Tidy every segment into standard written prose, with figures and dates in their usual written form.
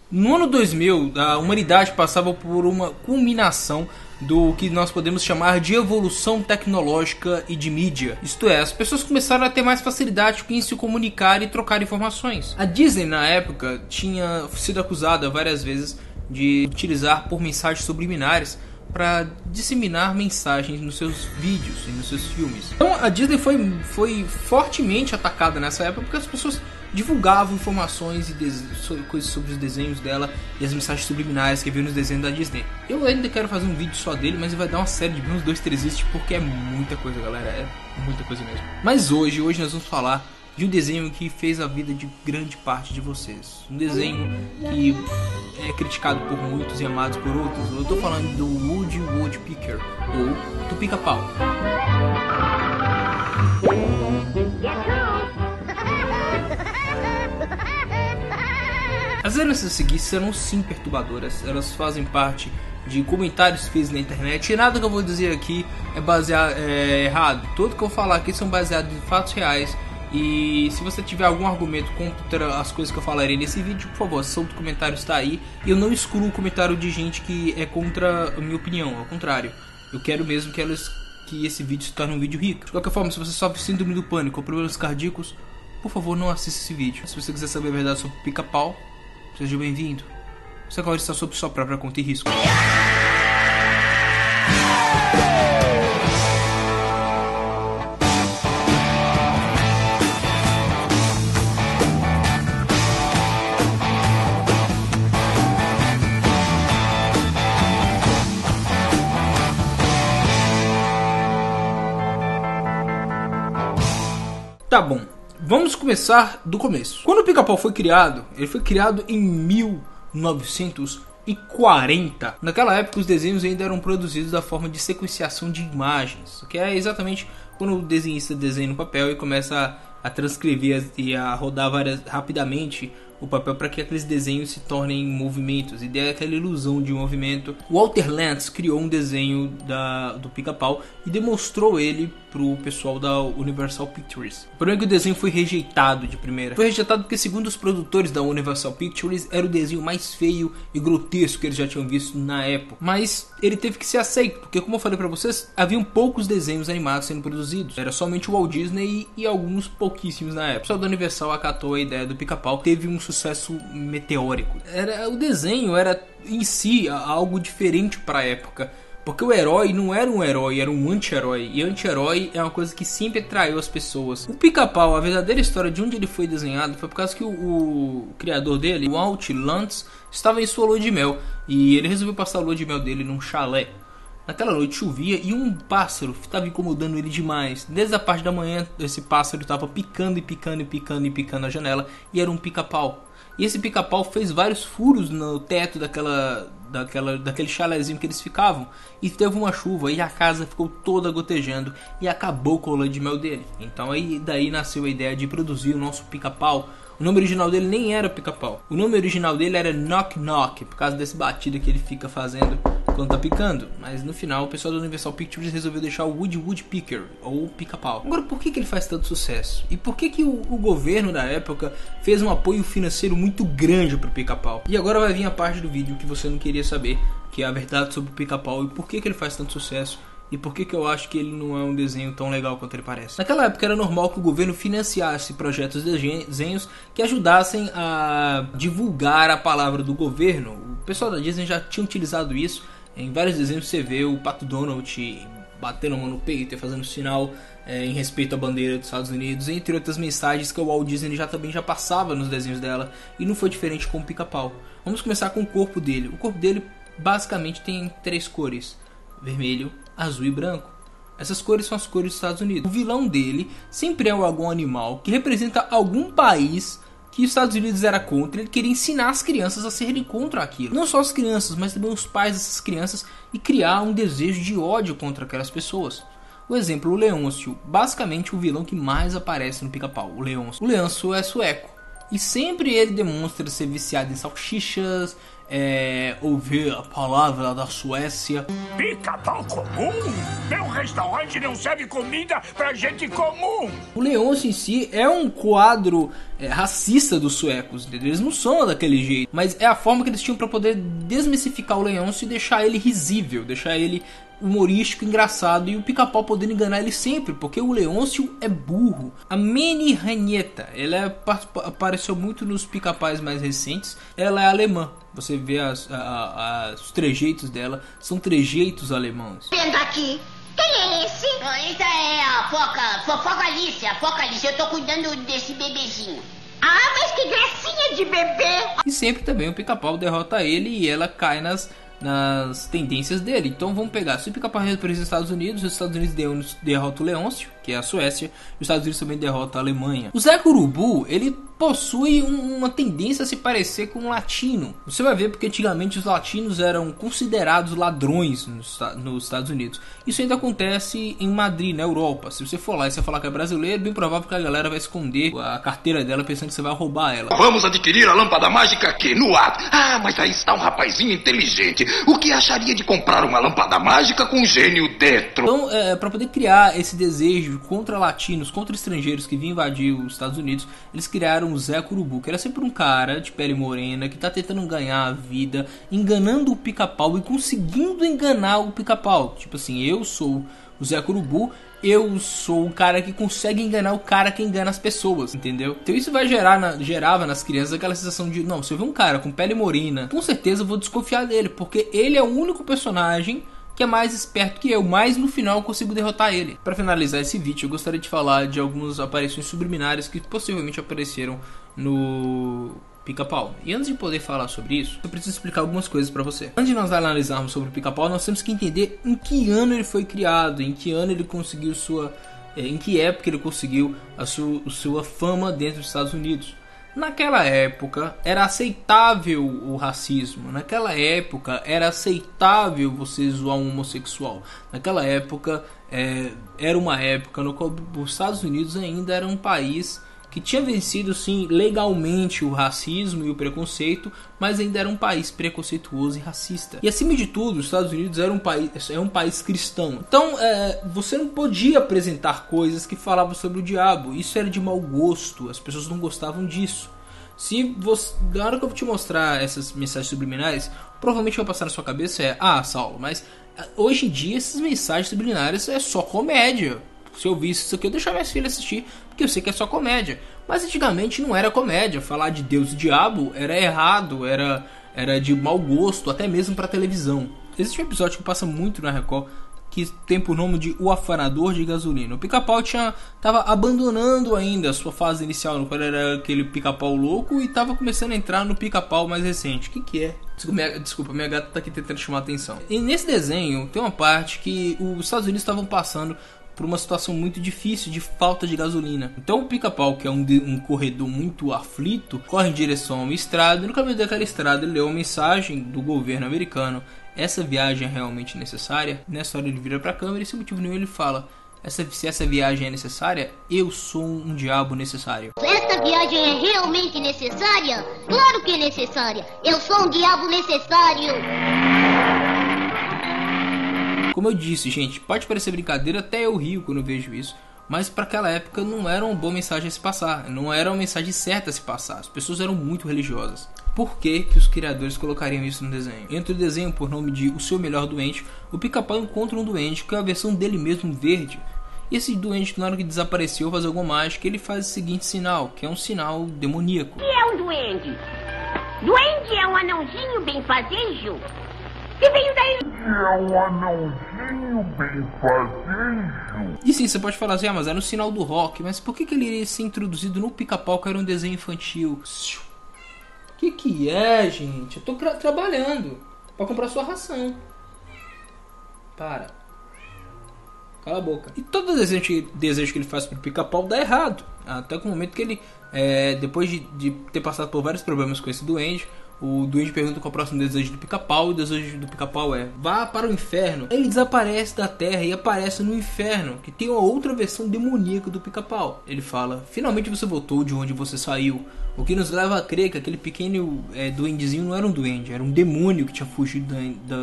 No ano 2000, a humanidade passava por uma culminação do que nós podemos chamar de evolução tecnológica e de mídia. Isto é, as pessoas começaram a ter mais facilidade em se comunicar e trocar informações. A Disney, na época, tinha sido acusada várias vezes de utilizar por mensagens subliminares para disseminar mensagens nos seus vídeos e nos seus filmes. Então a Disney foi fortemente atacada nessa época porque as pessoas divulgavam informações e coisas sobre os desenhos dela e as mensagens subliminares que viam nos desenhos da Disney. Eu ainda quero fazer um vídeo só dele, mas vai dar uma série de uns 2, 3 vídeos porque é muita coisa, galera, é muita coisa mesmo. Mas hoje nós vamos falar de um desenho que fez a vida de grande parte de vocês. Um desenho que é criticado por muitos e amado por outros. Eu tô falando do Woody Woodpecker, ou do Pica-Pau. As cenas a seguir serão sim perturbadoras. Elas fazem parte de comentários feitos na internet. E nada que eu vou dizer aqui é baseado errado. Tudo que eu falar aqui são baseados em fatos reais. E se você tiver algum argumento contra as coisas que eu falarei nesse vídeo, por favor, solta o comentário, está aí. E eu não excluo o comentário de gente que é contra a minha opinião, ao contrário. Eu quero mesmo que esse vídeo se torne um vídeo rico. De qualquer forma, se você sofre síndrome do pânico ou problemas cardíacos, por favor, não assista esse vídeo. Se você quiser saber a verdade sobre o Pica-Pau, seja bem-vindo. Você agora está sob sua própria conta e risco. Tá bom, vamos começar do começo. Quando o Pica-Pau foi criado, ele foi criado em 1940. Naquela época os desenhos ainda eram produzidos da forma de sequenciação de imagens, que é exatamente quando o desenhista desenha no papel e começa a transcrever e a rodar rapidamente o papel para que aqueles desenhos se tornem movimentos e dê aquela ilusão de movimento. Walter Lantz criou um desenho do Pica-Pau e demonstrou ele pro pessoal da Universal Pictures. O problema é que o desenho foi rejeitado de primeira. Foi rejeitado porque, segundo os produtores da Universal Pictures, era o desenho mais feio e grotesco que eles já tinham visto na época. Mas ele teve que ser aceito, porque, como eu falei pra vocês, haviam poucos desenhos animados sendo produzidos. Era somente o Walt Disney e alguns pouquíssimos na época. O pessoal da Universal acatou a ideia do Pica-Pau, teve um sucesso meteórico. O desenho era em si algo diferente para a época, porque o herói não era um herói, era um anti-herói, e anti-herói é uma coisa que sempre atraiu as pessoas. O Pica-Pau, a verdadeira história de onde ele foi desenhado foi por causa que o criador dele, Walt Lantz, estava em sua lua de mel e ele resolveu passar a lua de mel dele num chalé. Naquela noite chovia e um pássaro estava incomodando ele demais. Desde a parte da manhã, esse pássaro estava picando a janela, e era um pica-pau. E esse pica-pau fez vários furos no teto daquele chalézinho que eles ficavam. E teve uma chuva e a casa ficou toda gotejando e acabou com a lua de mel dele. Então daí nasceu a ideia de produzir o nosso pica-pau. O nome original dele nem era Pica-Pau. O nome original dele era Knock Knock, por causa desse batido que ele fica fazendo quando tá picando. Mas no final o pessoal da Universal Pictures resolveu deixar o Woody Woodpecker, ou Pica-Pau. Agora, por que ele faz tanto sucesso? E por que o governo da época fez um apoio financeiro muito grande pro Pica-Pau? E agora vai vir a parte do vídeo que você não queria saber, que é a verdade sobre o Pica-Pau e por que ele faz tanto sucesso. E por que eu acho que ele não é um desenho tão legal quanto ele parece. Naquela época era normal que o governo financiasse projetos de desenhos que ajudassem a divulgar a palavra do governo. O pessoal da Disney já tinha utilizado isso. Em vários desenhos você vê o Pato Donald batendo a mão no peito e fazendo sinal em respeito à bandeira dos Estados Unidos, entre outras mensagens que o Walt Disney também já passava nos desenhos dela. E não foi diferente com o Pica-Pau. Vamos começar com o corpo dele. O corpo dele basicamente tem 3 cores: vermelho, azul e branco. Essas cores são as cores dos Estados Unidos. O vilão dele sempre é algum animal que representa algum país que os Estados Unidos era contra. Ele queria ensinar as crianças a serem contra aquilo. Não só as crianças, mas também os pais dessas crianças, e criar um desejo de ódio contra aquelas pessoas. O exemplo, o Leôncio, basicamente o vilão que mais aparece no Pica-Pau, o Leôncio. O Leôncio é sueco. E sempre ele demonstra ser viciado em salsichas, ouvir a palavra da Suécia. Pica-pau comum? Meu restaurante não serve comida pra gente comum. O Leôncio em si é um quadro racista dos suecos, entendeu? Eles não são daquele jeito, mas é a forma que eles tinham pra poder desmistificar o Leôncio e deixar ele risível, deixar ele humorístico, engraçado, e o Pica-Pau podendo enganar ele sempre, porque o Leôncio é burro. A Meni Ranheta, ela apareceu muito nos Pica-Pais mais recentes, ela é alemã. Você vê os trejeitos dela, são trejeitos alemãos. Vendo aqui, quem é esse? Essa é a Foca Alice, eu tô cuidando desse bebezinho. Ah, mas que gracinha de bebê! E sempre também o Pica-Pau derrota ele e ela cai nas tendências dele. Então vamos pegar, se o Pica-Pau representa os Estados Unidos derrota o Leôncio, que é a Suécia, e os Estados Unidos também derrota a Alemanha. O Zé Curubu, ele possui uma tendência a se parecer com um latino. Você vai ver porque antigamente os latinos eram considerados ladrões nos Estados Unidos. Isso ainda acontece em Madrid, na Europa. Se você for lá e você falar que é brasileiro, bem provável que a galera vai esconder a carteira dela pensando que você vai roubar ela. Vamos adquirir a lâmpada mágica aqui, no ato. Ah, mas aí está um rapazinho inteligente. O que acharia de comprar uma lâmpada mágica com um gênio dentro? Então, para poder criar esse desejo contra latinos, contra estrangeiros que vinham invadir os Estados Unidos, eles criaram o Zé Curubu, que era sempre um cara de pele morena que tá tentando ganhar a vida, enganando o Pica-Pau e conseguindo enganar o Pica-Pau. Tipo assim, eu sou o Zé Curubu, eu sou o cara que consegue enganar o cara que engana as pessoas, entendeu? Então isso vai gerava nas crianças aquela sensação de, não, se eu ver um cara com pele morena, com certeza eu vou desconfiar dele, porque ele é o único personagem que é mais esperto que eu, mas no final eu consigo derrotar ele. Para finalizar esse vídeo, eu gostaria de falar de algumas aparições subliminares que possivelmente apareceram no Pica-Pau. E antes de poder falar sobre isso, eu preciso explicar algumas coisas para você. Antes de nós analisarmos sobre o Pica-Pau, nós temos que entender em que ano ele foi criado, em que ano ele conseguiu em que época ele conseguiu a sua fama dentro dos Estados Unidos. Naquela época era aceitável o racismo, naquela época era aceitável você zoar um homossexual, naquela época era uma época no qual os Estados Unidos ainda era um país que tinha vencido sim legalmente o racismo e o preconceito, mas ainda era um país preconceituoso e racista. E acima de tudo, os Estados Unidos era um país cristão. Então você não podia apresentar coisas que falavam sobre o diabo. Isso era de mau gosto, as pessoas não gostavam disso. Na hora que eu vou te mostrar essas mensagens subliminares, provavelmente vai passar na sua cabeça Saulo, mas hoje em dia essas mensagens subliminares é só comédia. Se eu visse isso aqui, eu deixava minhas filhas assistir, porque eu sei que é só comédia. Mas antigamente não era comédia. Falar de Deus e diabo era errado, era de mau gosto, até mesmo para televisão. Existe um episódio que passa muito na Record, que tem por nome de O Afanador de Gasolina. O Pica-Pau tava abandonando ainda a sua fase inicial, no qual era aquele Pica-Pau louco, e tava começando a entrar no Pica-Pau mais recente. O que é? Desculpa, minha gata tá aqui tentando chamar a atenção. E nesse desenho tem uma parte que os Estados Unidos estavam passando por uma situação muito difícil de falta de gasolina. Então o Pica-Pau, que é um corredor muito aflito, corre em direção a uma estrada, e no caminho daquela estrada ele lê uma mensagem do governo americano. Essa viagem é realmente necessária? Nessa hora ele vira pra câmera e sem motivo nenhum ele fala: se essa viagem é necessária, eu sou um diabo necessário. Esta viagem é realmente necessária? Claro que é necessária. Eu sou um diabo necessário. Como eu disse, gente, pode parecer brincadeira, até eu rio quando eu vejo isso, mas para aquela época não era uma boa mensagem a se passar, não era uma mensagem certa a se passar. As pessoas eram muito religiosas. Por que os criadores colocariam isso no desenho? Entre o desenho por nome de O Seu Melhor Duende, o Pica-Pau encontra um duende que é a versão dele mesmo verde. E esse duende, na hora que desapareceu, faz alguma mágica, ele faz o seguinte sinal, que é um sinal demoníaco. O que é um duende? Duende é um anãozinho benfazejo que veio daí. É um anãozinho benfazejo. E sim, você pode falar assim, mas era no sinal do rock, mas por que ele iria ser introduzido no Pica-Pau, que era um desenho infantil? Que é, gente? Eu tô trabalhando pra comprar sua ração. Para. Cala a boca. E todo desejo que ele faz pro Pica-Pau dá errado. Até que o momento que ele, depois de ter passado por vários problemas com esse duende, o duende pergunta qual é o próximo desejo do Pica-Pau, e o desejo do Pica-Pau é: vá para o inferno. Ele desaparece da Terra e aparece no inferno, que tem uma outra versão demoníaca do Pica-Pau. Ele fala: finalmente você voltou de onde você saiu. O que nos leva a crer que aquele pequeno duendezinho não era um duende, era um demônio que tinha fugido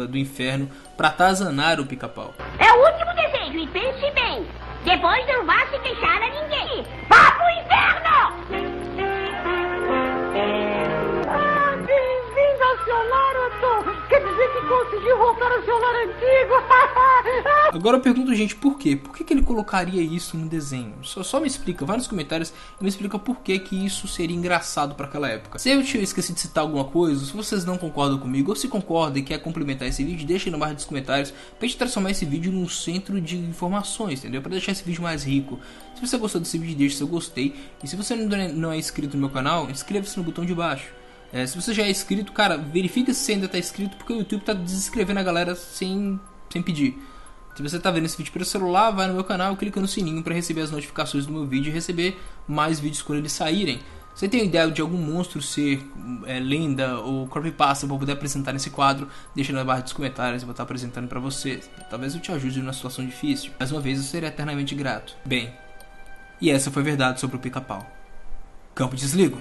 do inferno para atazanar o Pica-Pau. É o último desejo, e pense bem. Depois não vá se queixar a ninguém. Vá pro inferno! Bem-vindo ao seu lar, Otto. Quer dizer que conseguiu voltar ao seu lar antigo? Agora eu pergunto, gente, por quê? Por que ele colocaria isso no desenho? Só me explica, vai nos comentários e me explica por que isso seria engraçado para aquela época. Se eu esqueci de citar alguma coisa, se vocês não concordam comigo, ou se concordam e quer complementar esse vídeo, deixa aí na barra dos comentários pra gente transformar esse vídeo num centro de informações, entendeu? Pra deixar esse vídeo mais rico. Se você gostou desse vídeo, deixa seu gostei. E se você não é inscrito no meu canal, inscreva-se no botão de baixo. Se você já é inscrito, cara, verifica se você ainda tá inscrito, porque o YouTube tá desinscrevendo a galera sem pedir. Se você tá vendo esse vídeo pelo celular, vai no meu canal e clica no sininho para receber as notificações do meu vídeo e receber mais vídeos quando eles saírem. Você tem ideia de algum monstro ser lenda ou creepypasta para poder apresentar nesse quadro? Deixa na barra dos comentários e vou estar apresentando para você. Talvez eu te ajude numa situação difícil. Mais uma vez eu serei eternamente grato. Bem, e essa foi a verdade sobre o Pica-Pau. Campo desligo.